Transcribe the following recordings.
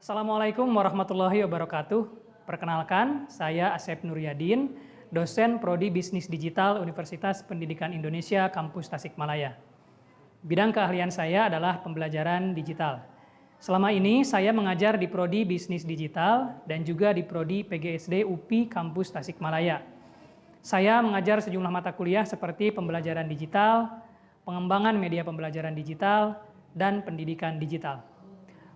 Assalamualaikum warahmatullahi wabarakatuh. Perkenalkan, saya Asep Nuryadin, dosen Prodi Bisnis Digital Universitas Pendidikan Indonesia Kampus Tasikmalaya. Bidang keahlian saya adalah pembelajaran digital. Selama ini saya mengajar di Prodi Bisnis Digital dan juga di Prodi PGSD UPI Kampus Tasikmalaya. Saya mengajar sejumlah mata kuliah seperti pembelajaran digital, pengembangan media pembelajaran digital, dan pendidikan digital.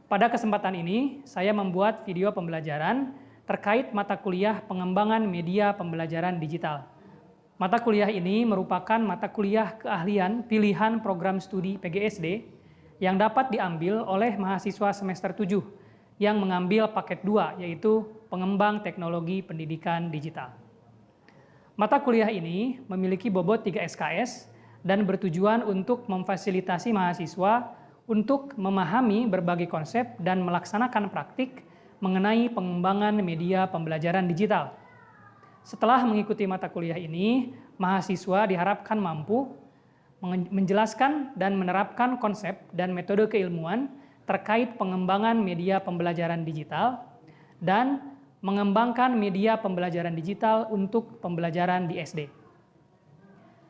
Pada kesempatan ini, saya membuat video pembelajaran terkait mata kuliah pengembangan media pembelajaran digital. Mata kuliah ini merupakan mata kuliah keahlian pilihan program studi PGSD yang dapat diambil oleh mahasiswa semester 7 yang mengambil paket 2, yaitu Pengembang Teknologi Pendidikan Digital. Mata kuliah ini memiliki bobot 3 SKS dan bertujuan untuk memfasilitasi mahasiswa untuk memahami berbagai konsep dan melaksanakan praktik mengenai pengembangan media pembelajaran digital. Setelah mengikuti mata kuliah ini, mahasiswa diharapkan mampu menjelaskan dan menerapkan konsep dan metode keilmuan terkait pengembangan media pembelajaran digital dan mengembangkan media pembelajaran digital untuk pembelajaran di SD.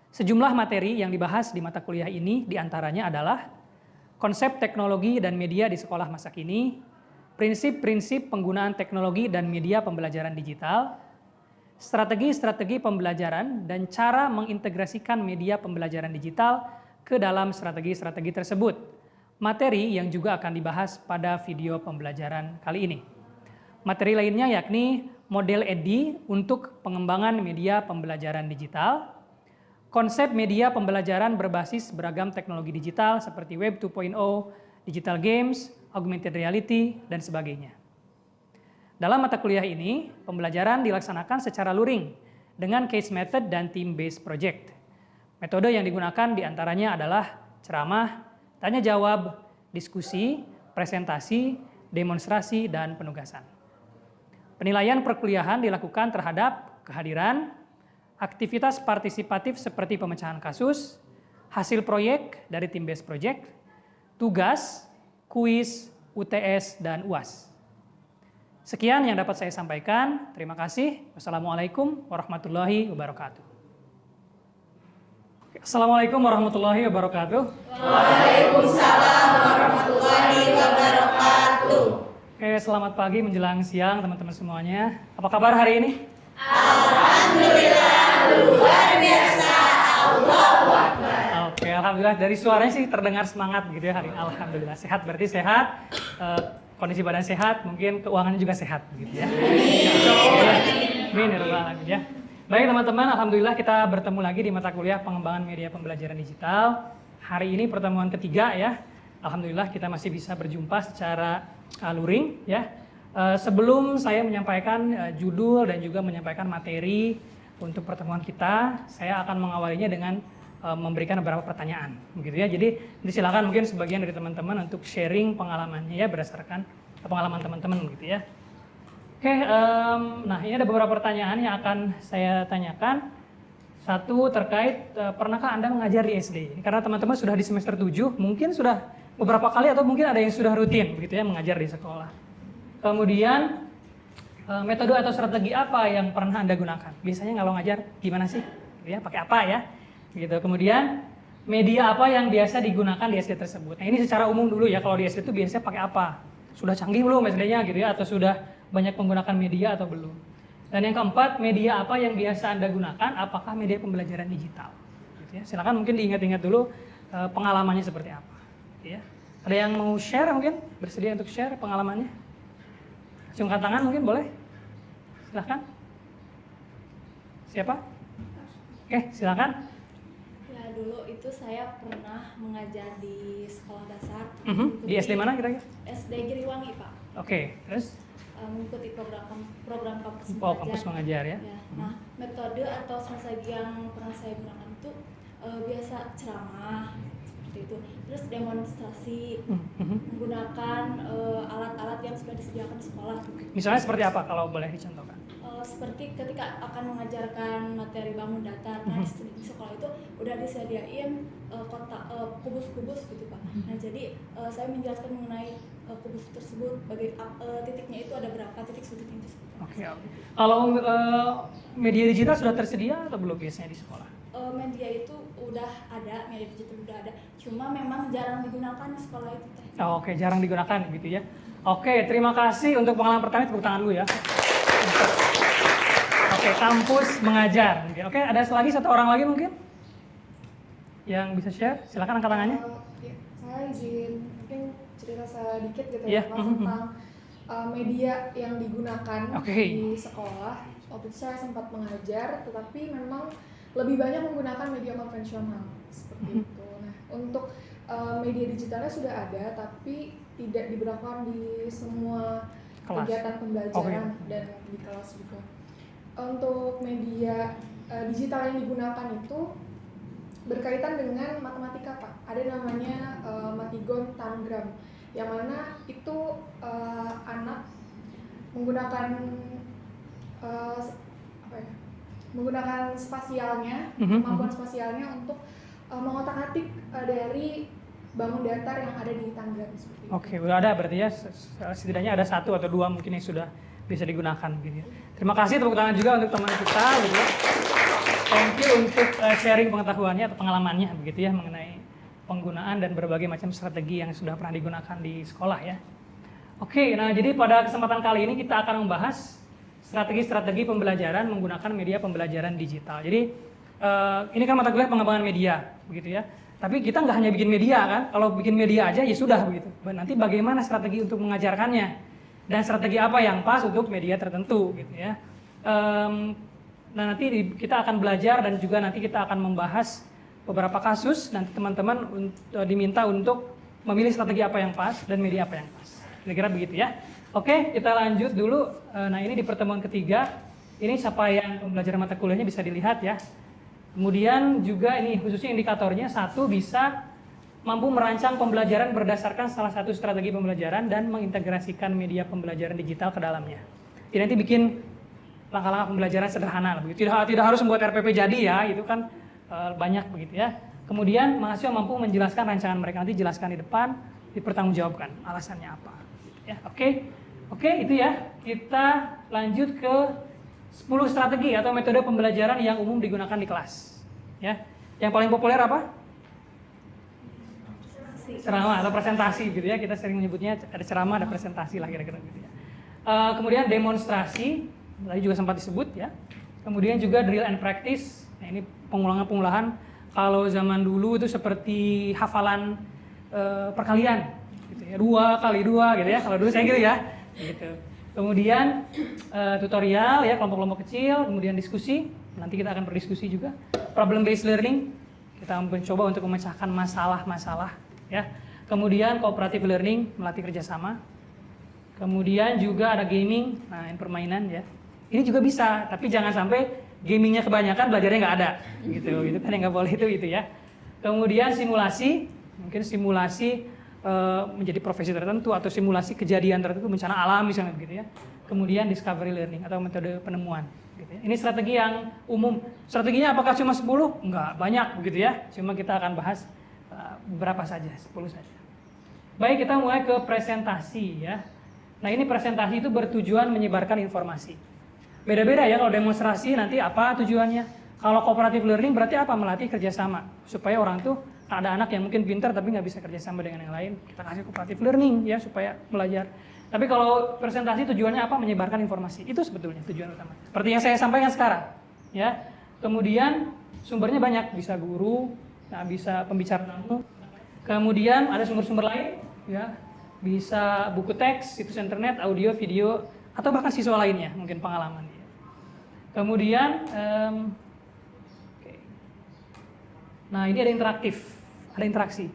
Sejumlah materi yang dibahas di mata kuliah ini diantaranya adalah konsep teknologi dan media di sekolah masa kini, prinsip-prinsip penggunaan teknologi dan media pembelajaran digital, strategi-strategi pembelajaran dan cara mengintegrasikan media pembelajaran digital ke dalam strategi-strategi tersebut. Materi yang juga akan dibahas pada video pembelajaran kali ini. Materi lainnya yakni model EDI untuk pengembangan media pembelajaran digital, konsep media pembelajaran berbasis beragam teknologi digital seperti Web 2.0, digital games, augmented reality, dan sebagainya. Dalam mata kuliah ini, pembelajaran dilaksanakan secara luring dengan case method dan team-based project. Metode yang digunakan diantaranya adalah ceramah, tanya jawab, diskusi, presentasi, demonstrasi, dan penugasan. Penilaian perkuliahan dilakukan terhadap kehadiran, aktivitas partisipatif seperti pemecahan kasus, hasil proyek dari tim based project, tugas, kuis, UTS, dan UAS. Sekian yang dapat saya sampaikan. Terima kasih. Wassalamualaikum warahmatullahi wabarakatuh. Assalamualaikum warahmatullahi wabarakatuh. Waalaikumsalam warahmatullahi wabarakatuh. Oke, selamat pagi menjelang siang teman-teman semuanya. Apa kabar hari ini? Alhamdulillah luar biasa. Allahu Akbar. Oke, alhamdulillah dari suaranya sih terdengar semangat gitu ya hari ini. Alhamdulillah sehat, berarti sehat, kondisi badan sehat, mungkin keuangannya juga sehat gitu ya. Amin ya rabbal alamin ya. Baik teman-teman, alhamdulillah kita bertemu lagi di mata kuliah pengembangan media pembelajaran digital. Hari ini pertemuan ketiga ya. Alhamdulillah kita masih bisa berjumpa secara luring ya. Sebelum saya menyampaikan judul dan juga menyampaikan materi untuk pertemuan kita, saya akan mengawalinya dengan memberikan beberapa pertanyaan, begitu ya. Jadi silakan mungkin sebagian dari teman-teman untuk sharing pengalamannya ya berdasarkan pengalaman teman-teman, gitu ya. Oke, nah ini ada beberapa pertanyaan yang akan saya tanyakan. Satu terkait pernahkah Anda mengajar di SD? Karena teman-teman sudah di semester 7, mungkin sudah beberapa kali atau mungkin ada yang sudah rutin, begitu ya, mengajar di sekolah. Kemudian metode atau strategi apa yang pernah Anda gunakan? Biasanya kalau ngajar gimana sih? Ya, pakai apa ya? Gitu. Kemudian media apa yang biasa digunakan di SD tersebut? Nah, ini secara umum dulu ya. Kalau di SD itu biasanya pakai apa? Sudah canggih belum SD-nya gitu ya, atau sudah banyak menggunakan media atau belum? Dan yang keempat, media apa yang biasa Anda gunakan? Apakah media pembelajaran digital? Gitu ya. Silakan mungkin diingat-ingat dulu pengalamannya seperti apa. Gitu ya. Ada yang mau share mungkin? Bersedia untuk share pengalamannya? Ciumkan tangan mungkin boleh? Silakan. Siapa? Oke, silakan. Ya, dulu itu saya pernah mengajar di sekolah dasar. Di SD mana kira-kira? SD Giriwangi, Pak. Oke, terus? Mengikuti program kampus mengajar. Oh, kampus mengajar ya. Nah, metode atau strategi yang pernah saya gunakan itu biasa ceramah seperti itu. Terus demonstrasi menggunakan alat-alat yang sudah disediakan di sekolah. Misalnya seperti apa kalau boleh dicontohkan? seperti ketika akan mengajarkan materi bangun datar, nah di sekolah itu udah disediain kubus-kubus gitu Pak. Nah jadi saya menjelaskan mengenai kubus tersebut, titiknya itu ada berapa titik sudutnya itu. Oke. Kalau media digital sudah tersedia atau belum biasanya di sekolah? Media itu udah ada, media digital udah ada, cuma memang jarang digunakan di sekolah itu Teh. Oke, jarang digunakan gitu ya. Oke, terima kasih untuk pengalaman pertama, tepuk tangan dulu ya. Oke, kampus mengajar. Oke, ada lagi satu orang lagi mungkin yang bisa share? Silakan angkat tangannya. Ya, saya izin mungkin cerita sedikit gitu Yeah. ya Mas, tentang media yang digunakan di sekolah. Waktu itu saya sempat mengajar, tetapi memang lebih banyak menggunakan media konvensional seperti itu. Nah, untuk media digitalnya sudah ada, tapi tidak diberlakukan di semua kegiatan pembelajaran dan di kelas juga. Untuk media digital yang digunakan itu berkaitan dengan matematika Pak. Ada namanya Matigon Tangram, yang mana itu anak menggunakan menggunakan spasialnya, kemampuan spasialnya untuk mengotak-atik dari bangun datar yang ada di Tangram seperti itu. Oke, udah ada berarti ya, setidaknya ada 1 atau 2 mungkin yang sudah bisa digunakan gitu ya. Terima kasih, tepuk tangan juga untuk teman kita gitu ya. Thank you untuk sharing pengetahuannya atau pengalamannya begitu ya mengenai penggunaan dan berbagai macam strategi yang sudah pernah digunakan di sekolah ya. Oke, nah jadi pada kesempatan kali ini kita akan membahas strategi-strategi pembelajaran menggunakan media pembelajaran digital. Jadi ini kan mata kuliah pengembangan media begitu ya. Tapi kita nggak hanya bikin media kan, kalau bikin media aja ya sudah begitu. Nanti bagaimana strategi untuk mengajarkannya dan strategi apa yang pas untuk media tertentu gitu ya. Nah nanti kita akan belajar dan juga nanti kita akan membahas beberapa kasus. Nanti teman-teman diminta untuk memilih strategi apa yang pas dan media apa yang pas. Kira-kira begitu ya. Oke, kita lanjut dulu. Nah ini di pertemuan ketiga, ini capaian pembelajaran mata kuliahnya bisa dilihat ya. Kemudian juga ini khususnya indikatornya, 1 bisa mampu merancang pembelajaran berdasarkan salah satu strategi pembelajaran dan mengintegrasikan media pembelajaran digital ke dalamnya. Jadi nanti bikin langkah-langkah pembelajaran sederhana begitu. Tidak harus membuat RPP jadi ya, itu kan banyak begitu ya. Kemudian mahasiswa mampu menjelaskan rancangan mereka, nanti jelaskan di depan, dipertanggungjawabkan alasannya apa. Ya, oke, itu ya. Kita lanjut ke 10 strategi atau metode pembelajaran yang umum digunakan di kelas. Ya. Yang paling populer apa? Ceramah atau presentasi gitu ya. Kita sering menyebutnya ada ceramah, ada presentasi lah kira-kira gitu ya. Kemudian demonstrasi, tadi juga sempat disebut ya. Kemudian juga drill and practice. Nah, ini pengulangan-pengulahan. Kalau zaman dulu itu seperti hafalan perkalian gitu ya. 2 kali 2 gitu ya. Kalau dulu saya gitu ya. Gitu. Kemudian tutorial ya, kelompok-kelompok kecil, kemudian diskusi, nanti kita akan berdiskusi juga. Problem based learning, kita mencoba untuk memecahkan masalah-masalah ya. Kemudian cooperative learning, melatih kerjasama. Kemudian juga ada gaming, nah permainan ya. Ini juga bisa, tapi jangan sampai gamingnya kebanyakan, belajarnya nggak ada gitu. Itu kan yang nggak boleh itu ya. Kemudian simulasi, mungkin simulasi menjadi profesi tertentu atau simulasi kejadian tertentu, bencana alam misalnya begitu ya. Kemudian discovery learning atau metode penemuan gitu ya. Ini strategi yang umum. Strateginya apakah cuma 10? Enggak, banyak begitu ya. Cuma kita akan bahas beberapa saja, 10 saja. Baik, kita mulai ke presentasi ya. Nah, ini presentasi itu bertujuan menyebarkan informasi. Beda-beda ya, kalau demonstrasi nanti apa tujuannya. Kalau cooperative learning berarti apa? Melatih kerjasama supaya orang tuh ada anak yang mungkin pintar tapi nggak bisa kerjasama dengan yang lain, kita kasih cooperative learning ya supaya belajar. Tapi kalau presentasi tujuannya apa? Menyebarkan informasi. Itu sebetulnya tujuan utama. Seperti yang saya sampaikan sekarang, ya. Kemudian sumbernya banyak, bisa guru, nah bisa pembicara tamu. Kemudian ada sumber-sumber lain, ya. Bisa buku teks, situs internet, audio, video, atau bahkan siswa lainnya, mungkin pengalaman dia. Kemudian, nah ini ada interaktif. Ada interaksi.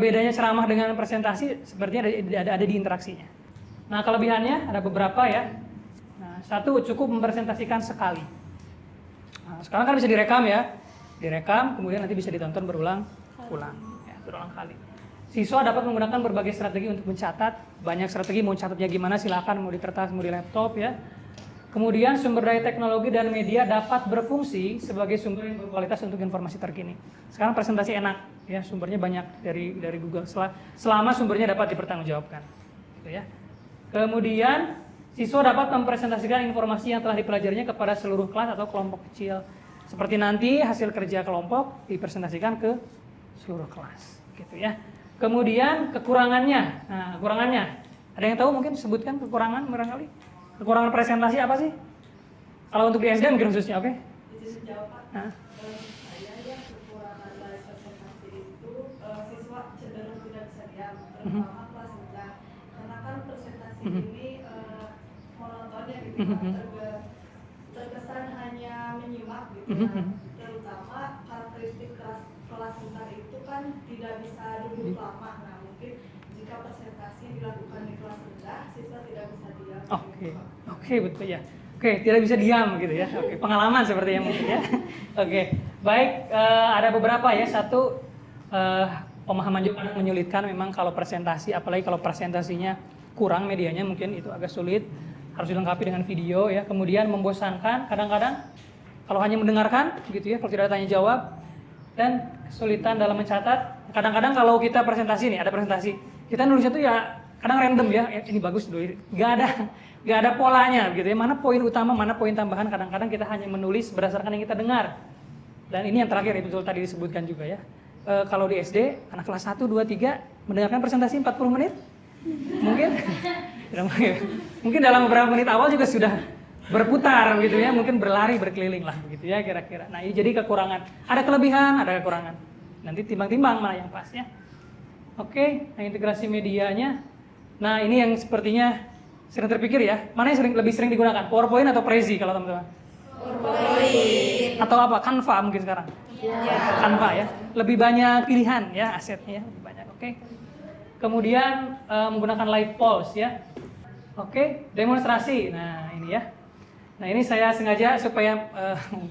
Bedanya ceramah dengan presentasi sepertinya ada di interaksinya. Nah, kelebihannya ada beberapa ya. Nah, 1 cukup mempresentasikan sekali. Nah, sekarang kan bisa direkam ya. Direkam, kemudian nanti bisa ditonton berulang-ulang. Ya, berulang kali. Siswa dapat menggunakan berbagai strategi untuk mencatat. Banyak strategi, mau catatnya gimana silakan, mau di kertas, mau di laptop ya. Kemudian sumber daya teknologi dan media dapat berfungsi sebagai sumber yang berkualitas untuk informasi terkini. Sekarang presentasi enak, ya sumbernya banyak dari Google. Selama sumbernya dapat dipertanggungjawabkan, gitu ya. Kemudian siswa dapat mempresentasikan informasi yang telah dipelajarinya kepada seluruh kelas atau kelompok kecil. Seperti nanti hasil kerja kelompok dipresentasikan ke seluruh kelas, gitu ya. Kemudian kekurangannya, nah kekurangannya, ada yang tahu mungkin sebutkan kekurangan barangkali? Kekurangan presentasi apa sih? Kalau untuk di SD mungkin khususnya, oke? Izin jawab Pak. Saya yang kekurangan dari presentasi itu siswa cenderung tidak bisa diam, terutama kelas rendah. Karena kan presentasi ini monotonnya gitu Pak, terkesan hanya menyimak gitu ya. Terutama karakteristik kelas rendah itu kan tidak bisa duduk lama. Nah mungkin jika presentasi dilakukan di kelas rendah, siswa tidak bisa diam. Oke, betul ya. Oke, tidak bisa diam gitu ya. Oke, pengalaman seperti yang mungkin ya. Oke, baik. Ada beberapa ya. Satu, pemahaman juga menyulitkan memang kalau presentasi, apalagi kalau presentasinya kurang medianya mungkin itu agak sulit. Harus dilengkapi dengan video ya. Kemudian membosankan kadang-kadang kalau hanya mendengarkan gitu ya. Kalau tidak ada tanya jawab dan kesulitan dalam mencatat. Kadang-kadang kalau kita presentasi nih, ada presentasi, kita nulisnya tuh ya kadang random ya, ini bagus dulu, nggak ada polanya gitu ya, mana poin utama, mana poin tambahan, kadang-kadang kita hanya menulis berdasarkan yang kita dengar. Dan ini yang terakhir, betul tadi disebutkan juga ya, kalau di SD, anak kelas 1, 2, 3, mendengarkan presentasi 40 menit, mungkin dalam beberapa menit awal juga sudah berputar gitu ya, mungkin berlari, berkeliling lah begitu ya kira-kira. Nah ini jadi kekurangan, ada kelebihan, ada kekurangan, nanti timbang-timbang mana yang pas ya. Oke, nah integrasi medianya. Nah ini yang sepertinya sering terpikir ya, mana yang lebih sering digunakan, PowerPoint atau Prezi kalau teman-teman? PowerPoint. Atau apa, Canva mungkin sekarang? Canva ya, lebih banyak pilihan ya, asetnya ya, lebih banyak. Oke. Kemudian menggunakan live polls ya. Oke, demonstrasi. Nah ini ya. Nah ini saya sengaja supaya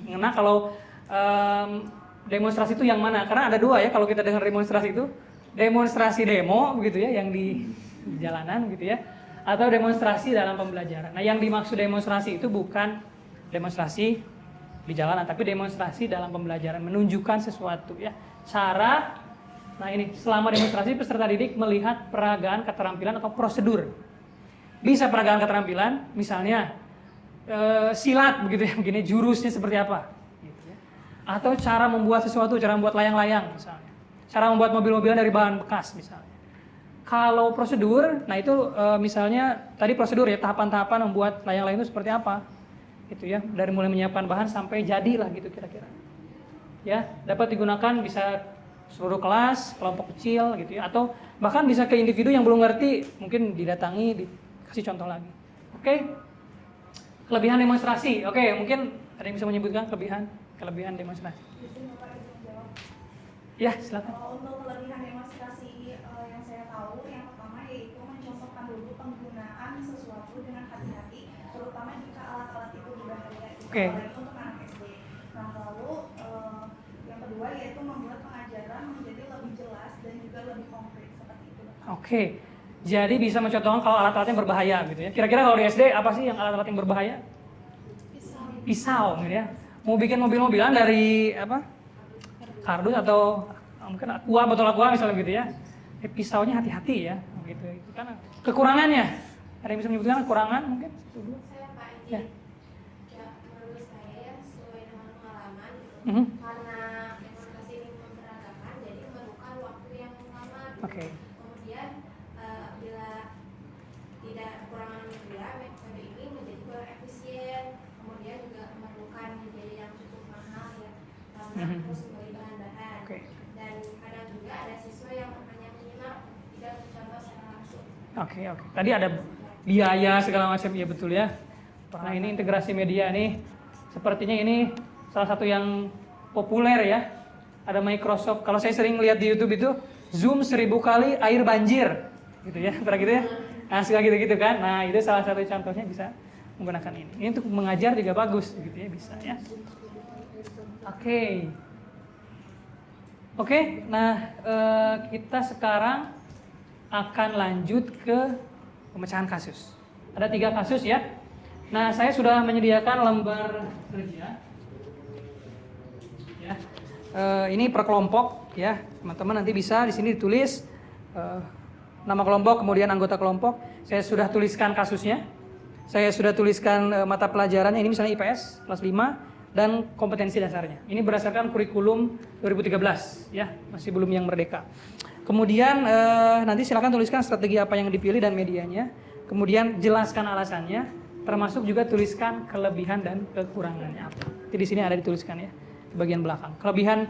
mengena kalau demonstrasi itu yang mana, karena ada dua ya kalau kita dengar demonstrasi itu, demonstrasi demo begitu ya, yang di jalanan gitu ya, atau demonstrasi dalam pembelajaran. Nah yang dimaksud demonstrasi itu bukan demonstrasi di jalanan, tapi demonstrasi dalam pembelajaran, menunjukkan sesuatu ya, cara. Nah ini selama demonstrasi peserta didik melihat peragaan keterampilan atau prosedur. Bisa peragaan keterampilan, misalnya silat begitu ya, begini jurusnya seperti apa gitu ya. Atau cara membuat sesuatu, cara membuat layang-layang misalnya, cara membuat mobil-mobilan dari bahan bekas misalnya. Kalau prosedur, nah itu misalnya tadi prosedur ya, tahapan-tahapan membuat layang-layang itu seperti apa gitu ya, dari mulai menyiapkan bahan sampai jadilah gitu kira-kira ya. Dapat digunakan bisa seluruh kelas, kelompok kecil gitu ya, atau bahkan bisa ke individu yang belum ngerti, mungkin didatangi, dikasih contoh lagi. Oke. Kelebihan demonstrasi, oke, mungkin ada yang bisa menyebutkan kelebihan demonstrasi? Ya, silakan. Untuk kelebihan demonstrasi yang saya tahu, yang pertama yaitu mencontohkan dulu penggunaan sesuatu dengan hati-hati, terutama jika alat-alat itu berbahaya, apalagi untuk anak SD. Nah lalu yang kedua yaitu membuat pengajaran menjadi lebih jelas dan juga lebih konkret seperti itu. Oke. Jadi bisa mencontohkan kalau alat-alatnya berbahaya gitu ya. Kira-kira kalau di SD apa sih yang alat-alat yang berbahaya? Pisau gitu ya. Mau bikin mobil-mobilan dari apa? Kardus atau mungkin aqua, botol aqua misalnya gitu ya. Pisaunya hati-hati ya, gitu. Itu kan kekurangannya. Ada yang bisa menyebutkan kekurangan mungkin? Saya Pak Edi. Ya. Ya, menurut saya ya sesuai dengan pengalaman karena demonstrasi ini memberagakan, jadi memerlukan waktu yang lama. Oke. Kemudian bila tidak kekurangan media, metode ini menjadi kurang efisien. Kemudian juga memerlukan biaya yang cukup mahal ya, karena harus membeli bahan-bahan. Dan kadang juga ada siswa yang hanya menyimak, tidak mencontoh secara langsung. Oke. Tadi ada biaya segala macam, ya betul ya. Nah ini integrasi media nih, sepertinya ini salah satu yang populer ya. Ada Microsoft, kalau saya sering lihat di YouTube itu Zoom 1000 kali air banjir, gitu ya, pernah gitu ya. Nah suka gitu kan. Nah itu salah satu contohnya bisa menggunakan ini. Ini untuk mengajar juga bagus, gitu ya, bisa ya. Oke. Nah kita sekarang akan lanjut ke pemecahan kasus. Ada 3 kasus ya. Nah, saya sudah menyediakan lembar kerja. Ya. Ini per kelompok ya, teman-teman nanti bisa di sini ditulis nama kelompok, kemudian anggota kelompok. Saya sudah tuliskan kasusnya. Saya sudah tuliskan mata pelajarannya. Ini misalnya IPS kelas 5 dan kompetensi dasarnya. Ini berdasarkan kurikulum 2013 ya, masih belum yang merdeka. Kemudian nanti silakan tuliskan strategi apa yang dipilih dan medianya. Kemudian jelaskan alasannya. Termasuk juga tuliskan kelebihan dan kekurangannya apa. Jadi di sini ada dituliskan ya di bagian belakang. Kelebihan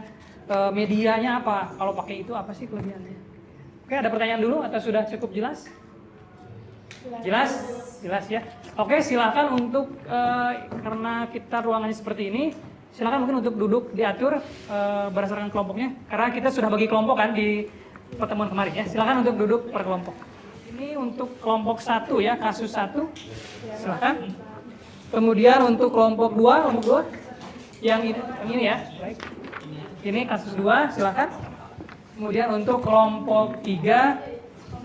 medianya apa? Kalau pakai itu apa sih kelebihannya? Oke, ada pertanyaan dulu atau sudah cukup jelas? Jelas? Jelas ya. Oke, silakan untuk karena kita ruangannya seperti ini, silakan mungkin untuk duduk diatur berdasarkan kelompoknya. Karena kita sudah bagi kelompok kan di pertemuan kemarin ya. Silakan untuk duduk per kelompok. Ini untuk kelompok 1 ya, kasus 1. Silakan. Kemudian untuk kelompok 2 yang ini ya. Baik. Ini kasus 2, silakan. Kemudian untuk kelompok 3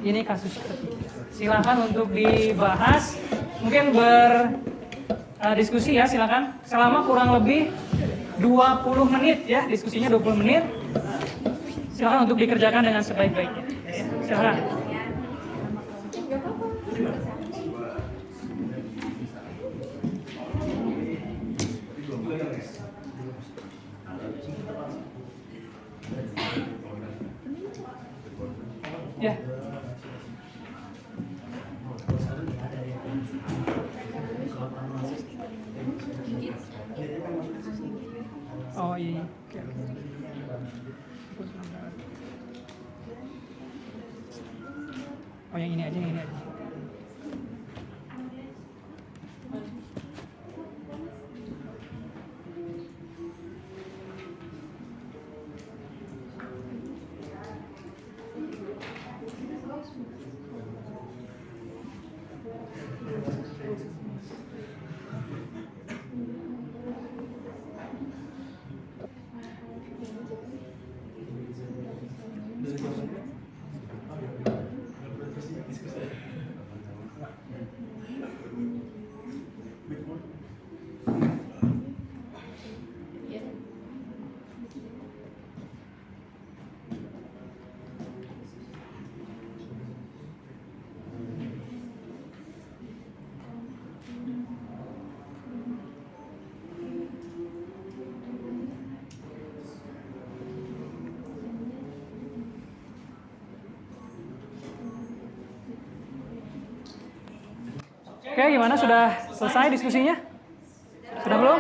ini kasus ketiga. Silakan untuk dibahas. Mungkin berdiskusi ya, silakan. Selama kurang lebih 20 menit ya, diskusinya 20 menit. Silakan untuk dikerjakan dengan sebaik-baiknya. Silakan. Ya. Oh iya. Oke. Oh yang ini aja, yang ini aja. Oke, gimana? Sudah selesai diskusinya? Sudah belum?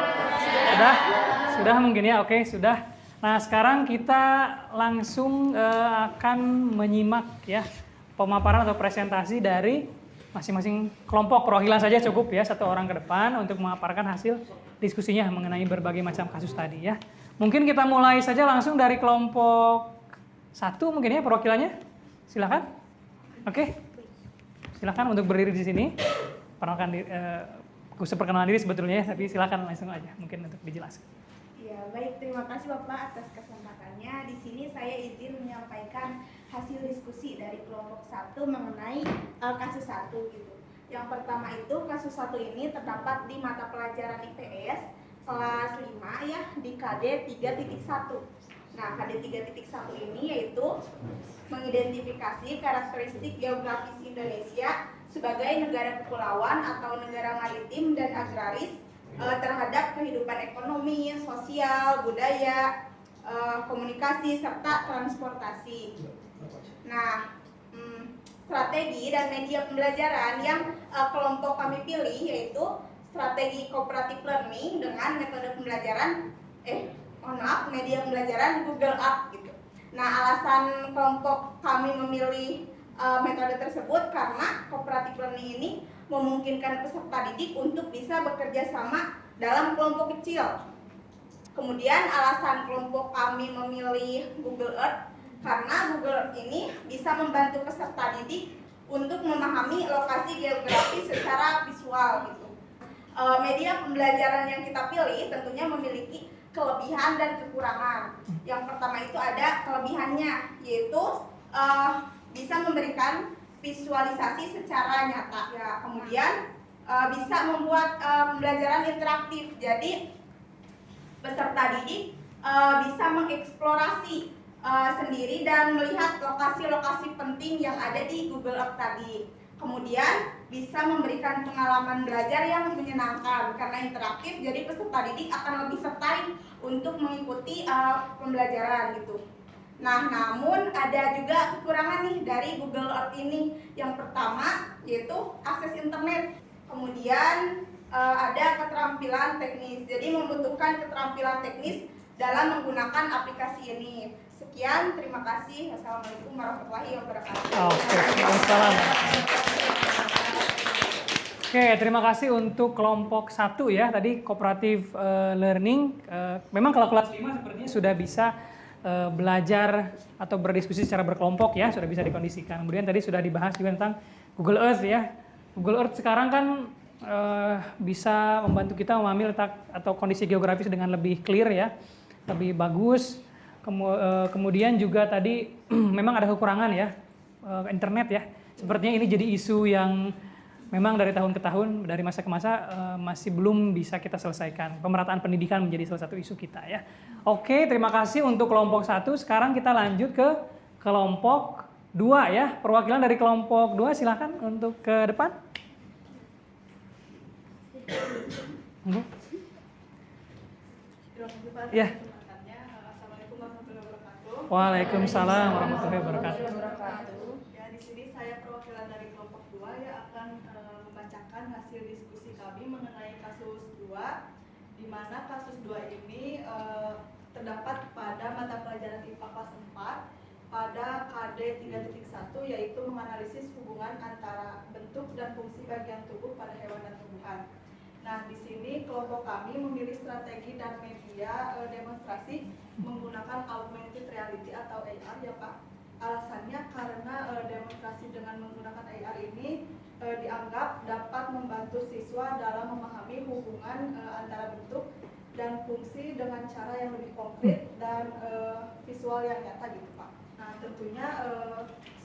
Sudah mungkin ya. Oke, sudah. Nah, sekarang kita langsung akan menyimak ya pemaparan atau presentasi dari masing-masing kelompok. Perwakilan saja cukup ya, 1 orang ke depan untuk memaparkan hasil diskusinya mengenai berbagai macam kasus tadi ya. Mungkin kita mulai saja langsung dari kelompok 1 mungkin ya perwakilannya. Silakan. Oke. Silakan untuk berdiri di sini. Perkenalan diri sebetulnya ya, tapi silakan langsung aja mungkin untuk dijelaskan. Ya, baik, terima kasih Bapak atas kesempatannya. Di sini saya izin menyampaikan hasil diskusi dari kelompok 1 mengenai kasus 1 gitu. Yang pertama itu kasus 1 ini terdapat di mata pelajaran IPS kelas 5 ya, di KD 3.1. Nah, KD 3.1 ini yaitu mengidentifikasi karakteristik geografis Indonesia sebagai negara kepulauan atau negara maritim dan agraris terhadap kehidupan ekonomi, sosial, budaya, komunikasi, serta transportasi. Nah, strategi dan media pembelajaran yang kelompok kami pilih yaitu strategi cooperative learning dengan metode pembelajaran media pembelajaran Google Earth gitu. Nah, alasan kelompok kami memilih metode tersebut karena cooperative learning ini memungkinkan peserta didik untuk bisa bekerja sama dalam kelompok kecil. Kemudian alasan kelompok kami memilih Google Earth karena Google Earth ini bisa membantu peserta didik untuk memahami lokasi geografis secara visual gitu. Media pembelajaran yang kita pilih tentunya memiliki kelebihan dan kekurangan. Yang pertama itu ada kelebihannya yaitu bisa memberikan visualisasi secara nyata ya. Kemudian bisa membuat pembelajaran interaktif. Jadi peserta didik bisa mengeksplorasi sendiri dan melihat lokasi-lokasi penting yang ada di Google Earth tadi. Kemudian bisa memberikan pengalaman belajar yang menyenangkan karena interaktif, jadi peserta didik akan lebih tertarik untuk mengikuti pembelajaran gitu. Nah, namun ada juga kekurangan nih dari Google Earth ini. Yang pertama yaitu akses internet. Kemudian ada keterampilan teknis. Jadi membutuhkan keterampilan teknis dalam menggunakan aplikasi ini. Sekian, terima kasih. Wassalamualaikum warahmatullahi wabarakatuh. Oke, terima kasih untuk kelompok 1 ya. Tadi cooperative learning. Memang kalau kelas 5 sepertinya sudah bisa belajar atau berdiskusi secara berkelompok ya, sudah bisa dikondisikan. Kemudian tadi sudah dibahas juga tentang Google Earth ya. Google Earth sekarang kan bisa membantu kita memahami letak atau kondisi geografis dengan lebih clear ya, lebih bagus. Kemudian juga tadi memang ada kekurangan ya, internet ya. Sepertinya ini jadi isu yang memang dari tahun ke tahun, dari masa ke masa masih belum bisa kita selesaikan. Pemerataan pendidikan menjadi salah satu isu kita ya. Oke, terima kasih untuk kelompok 1. Sekarang kita lanjut ke kelompok 2 ya. Perwakilan dari kelompok 2 silakan untuk ke depan. Ya. Assalamualaikum warahmatullahi wabarakatuh. Waalaikumsalam warahmatullahi wabarakatuh. Ya, di sini saya perwakilan dari kelompok 2 yang akan membacakan hasil diskusi kami mengenai kasus 2, di mana kasus 2 ini terdapat pada mata pelajaran IPA kelas 4 pada KD 3.1, yaitu menganalisis hubungan antara bentuk dan fungsi bagian tubuh pada hewan dan tumbuhan. Nah, di sini kelompok kami memilih strategi dan media demonstrasi menggunakan augmented reality atau AR ya Pak. Alasannya karena demonstrasi dengan menggunakan AR ini dianggap dapat membantu siswa dalam memahami hubungan antara bentuk dan fungsi dengan cara yang lebih konkret dan visual yang nyata gitu Pak. Nah, tentunya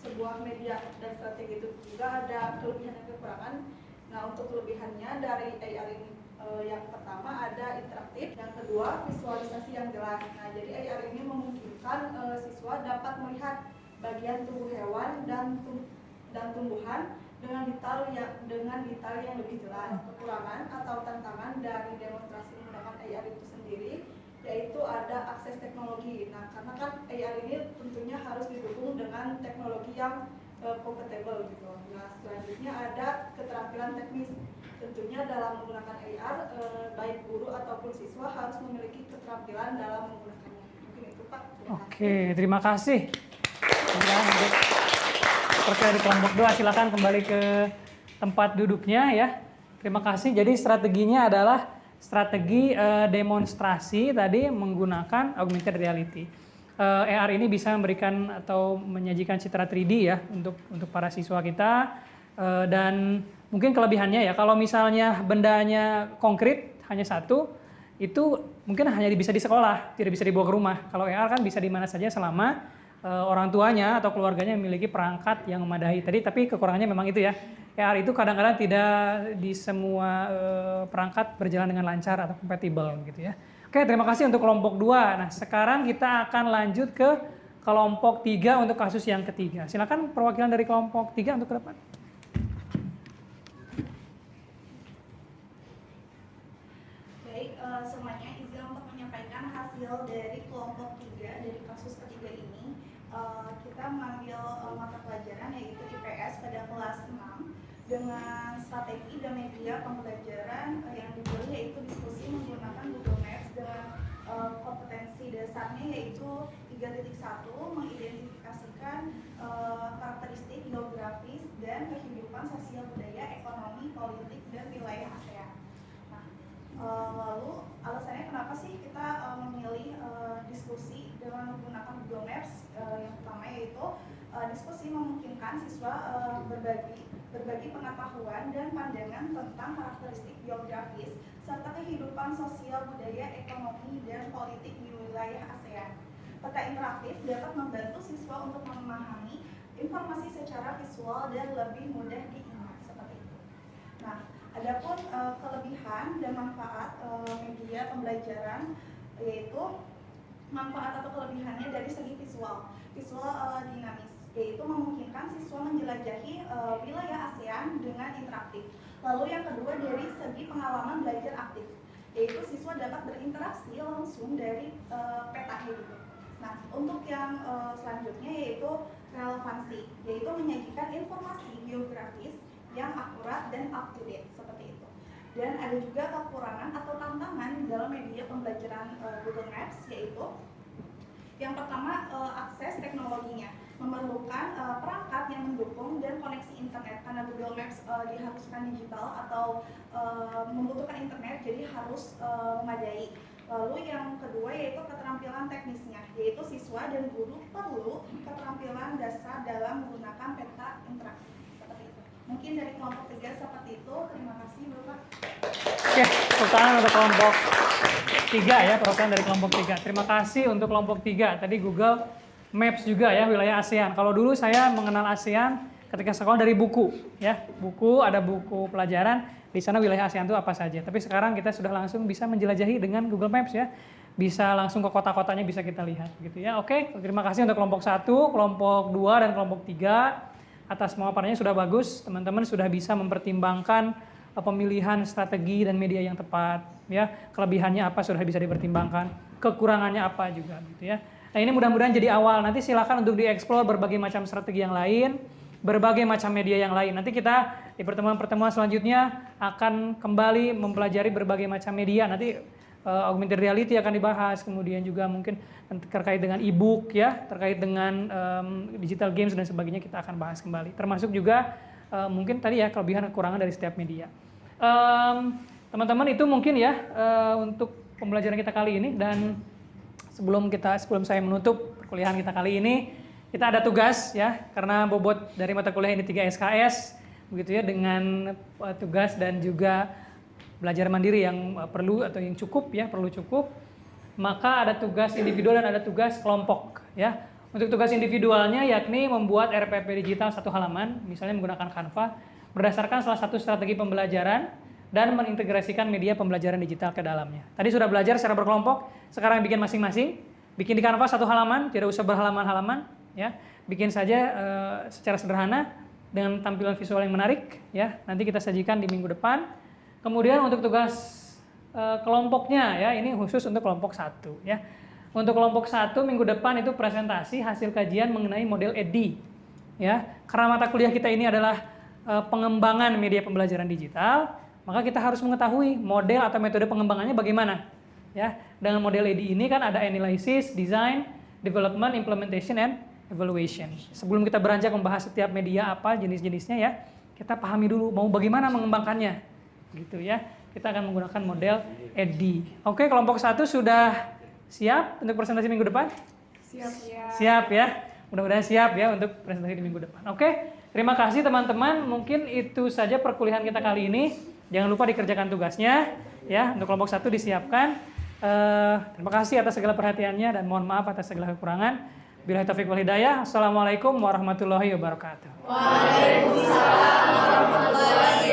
sebuah media dan strategi itu juga ada kelebihan dan kekurangan. Nah, untuk kelebihannya dari AR ini yang pertama ada interaktif, yang kedua visualisasi yang jelas. Nah, jadi AR ini memungkinkan siswa dapat melihat bagian tubuh hewan dan tumbuhan dengan detail yang lebih jelas. Kekurangan atau tantangan dari demonstrasi menggunakan AR itu sendiri yaitu ada akses teknologi. Nah, karena kan AR ini tentunya harus didukung dengan teknologi yang compatible gitu. Nah, selanjutnya ada keterampilan teknis. Tentunya dalam menggunakan AR, baik guru ataupun siswa harus memiliki keterampilan dalam menggunakannya. Mungkin itu Pak. Oke, terima kasih. Perwakilan di kelompok 2 silakan kembali ke tempat duduknya ya. Terima kasih. Jadi strateginya adalah strategi demonstrasi tadi menggunakan augmented reality. AR ini bisa memberikan atau menyajikan citra 3D ya untuk para siswa kita, dan mungkin kelebihannya ya kalau misalnya bendanya konkret hanya satu, itu mungkin hanya bisa di sekolah, tidak bisa dibawa ke rumah. Kalau AR kan bisa di mana saja selama orang tuanya atau keluarganya memiliki perangkat yang memadai tadi. Tapi kekurangannya memang itu ya, AR itu kadang-kadang tidak di semua perangkat berjalan dengan lancar atau kompatibel gitu ya. Oke, terima kasih untuk kelompok 2. Nah, sekarang kita akan lanjut ke kelompok 3 untuk kasus yang ketiga. Silakan perwakilan dari kelompok 3 untuk ke depan. Baik, semuanya izin untuk menyampaikan hasil dari kelompok 3 dari kasus ketiga ini. Kita mengambil mata pelajaran yaitu IPS pada kelas 6 dengan strategi dan media pembelajaran yang dipilih yaitu diskusi menggunakan Google Maps dengan kompetensi dasarnya yaitu 3.1 mengidentifikasikan karakteristik geografis dan kehidupan sosial budaya, ekonomi, politik, dan wilayah ASEAN. Nah, lalu alasannya kenapa sih kita memilih diskusi dengan menggunakan Google Maps? Yang pertama yaitu diskusi memungkinkan siswa berbagi pengetahuan dan pandangan tentang karakteristik geografis serta kehidupan sosial budaya, ekonomi, dan politik di wilayah ASEAN. Peta interaktif dapat membantu siswa untuk memahami informasi secara visual dan lebih mudah diingat seperti itu. Nah, Adapun kelebihan dan manfaat media pembelajaran, yaitu manfaat atau kelebihannya dari segi visual dinamis, yaitu memungkinkan siswa menjelajahi wilayah ASEAN dengan interaktif. Lalu yang kedua dari segi pengalaman belajar aktif, yaitu siswa dapat berinteraksi langsung dari petanya gitu. Nah, untuk yang selanjutnya yaitu relevansi, yaitu menyajikan informasi geografis yang akurat dan up to date seperti itu. Dan ada juga kekurangan atau tantangan dalam media pembelajaran Google Maps, yaitu yang pertama akses teknologinya, memerlukan perangkat yang mendukung dan koneksi internet karena Google Maps diharuskan digital atau membutuhkan internet, jadi harus memadai. Lalu yang kedua yaitu keterampilan teknisnya, yaitu siswa dan guru perlu keterampilan dasar dalam menggunakan peta interaktif seperti itu. Mungkin dari kelompok 3 seperti itu. Terima kasih Bapak. Oke, tepuk tangan untuk kelompok 3 ya, perwakilan dari kelompok 3. Terima kasih untuk kelompok 3. Tadi Google Maps juga ya, wilayah ASEAN. Kalau dulu saya mengenal ASEAN ketika sekolah dari buku ya. Buku, ada buku pelajaran, di sana wilayah ASEAN itu apa saja. Tapi sekarang kita sudah langsung bisa menjelajahi dengan Google Maps ya. Bisa langsung ke kota-kotanya bisa kita lihat gitu ya. Oke, terima kasih untuk kelompok 1, kelompok 2 dan kelompok 3. Atas pemaparannya sudah bagus, teman-teman sudah bisa mempertimbangkan pemilihan strategi dan media yang tepat ya. Kelebihannya apa sudah bisa dipertimbangkan, kekurangannya apa juga gitu ya. Nah, ini mudah-mudahan jadi awal. Nanti silakan untuk dieksplor berbagai macam strategi yang lain, berbagai macam media yang lain. Nanti kita di pertemuan-pertemuan selanjutnya akan kembali mempelajari berbagai macam media. Nanti augmented reality akan dibahas, kemudian juga mungkin terkait dengan e-book ya, terkait dengan digital games dan sebagainya kita akan bahas kembali. Termasuk juga mungkin tadi ya kelebihan kekurangan dari setiap media. Teman-teman itu mungkin ya untuk pembelajaran kita kali ini. Dan sebelum saya menutup perkuliahan kita kali ini, kita ada tugas ya, karena bobot dari mata kuliah ini 3 SKS begitu ya, dengan tugas dan juga belajar mandiri yang perlu atau yang cukup ya, perlu cukup. Maka ada tugas individual dan ada tugas kelompok ya. Untuk tugas individualnya yakni membuat RPP digital 1 halaman, misalnya menggunakan Canva, berdasarkan salah satu strategi pembelajaran dan mengintegrasikan media pembelajaran digital ke dalamnya. Tadi sudah belajar secara berkelompok, sekarang bikin masing-masing. Bikin di Canva 1 halaman, tidak usah berhalaman-halaman ya. Bikin saja secara sederhana dengan tampilan visual yang menarik ya. Nanti kita sajikan di minggu depan. Kemudian untuk tugas kelompoknya ya, ini khusus untuk kelompok 1 ya. Untuk kelompok 1 minggu depan itu presentasi hasil kajian mengenai model EDDI ya. Karena mata kuliah kita ini adalah pengembangan media pembelajaran digital, maka kita harus mengetahui model atau metode pengembangannya bagaimana ya. Dengan model EDDI ini kan ada analysis, design, development, implementation, and evaluation. Sebelum kita beranjak membahas setiap media apa jenis-jenisnya ya, kita pahami dulu mau bagaimana mengembangkannya gitu ya. Kita akan menggunakan model EDDI. Oke, kelompok 1 sudah siap untuk presentasi minggu depan? Siap ya. Mudah-mudahan siap ya untuk presentasi di minggu depan. Oke, terima kasih teman-teman. Mungkin itu saja perkuliahan kita kali ini. Jangan lupa dikerjakan tugasnya ya. Untuk kelompok 1 disiapkan. Terima kasih atas segala perhatiannya dan mohon maaf atas segala kekurangan. Billahi taufiq wal hidayah. Assalamualaikum warahmatullahi wabarakatuh. Waalaikumsalam warahmatullahi wabarakatuh.